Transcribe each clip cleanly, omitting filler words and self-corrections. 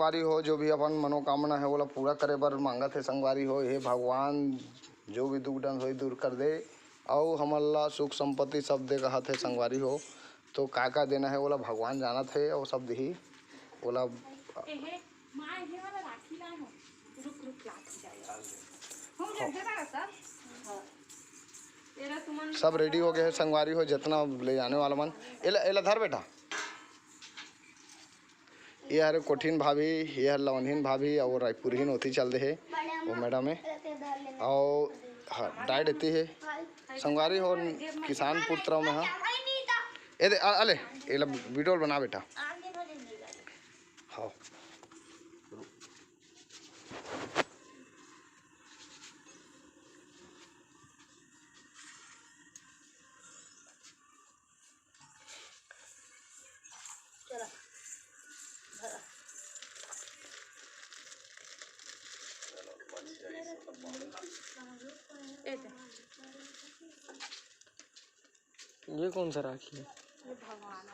संगवारी हो, जो भी अपन मनोकामना है वो पूरा करे बर मांगत है संगवारी हो। हे भगवान जो भी दुख दर्द हो दूर कर दे और हमन ला सुख संपत्ति सब दे कहत है संगवारी हो। तो का देना है बोला भगवान जानत है और सब दही बोला। सब रेडी हो गए है संगवारी हो, जितना ले जाने वाला मन एला धर बेटा। ये हरे कोठिन भाभी, ये हर लवनहीन भाभी और रायपुरहीन होती चल दे है वो मैडम है और डाइट देती है संगवारी हो। किसान पुत्र में हाँ ए अले एला वीडियो बना बेटा। हाँ ये कौन सा राखी है? ये भगवान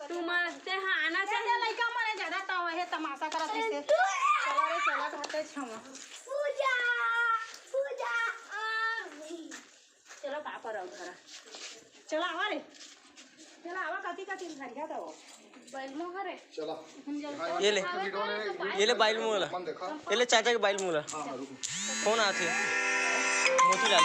तू मरते हाँ आना चाहिए लड़का मारे ज्यादा तो वह तमाशा करत है। चला रे चला घाटे छमा पूजा पूजा चलो का पर घर चला आवा रे चला आवा कथी कथी घरिया दो बैल मोहरे चला ये ले बाइल मोला ये ले चाचा के बाइल मोला कौन आते मोती लाल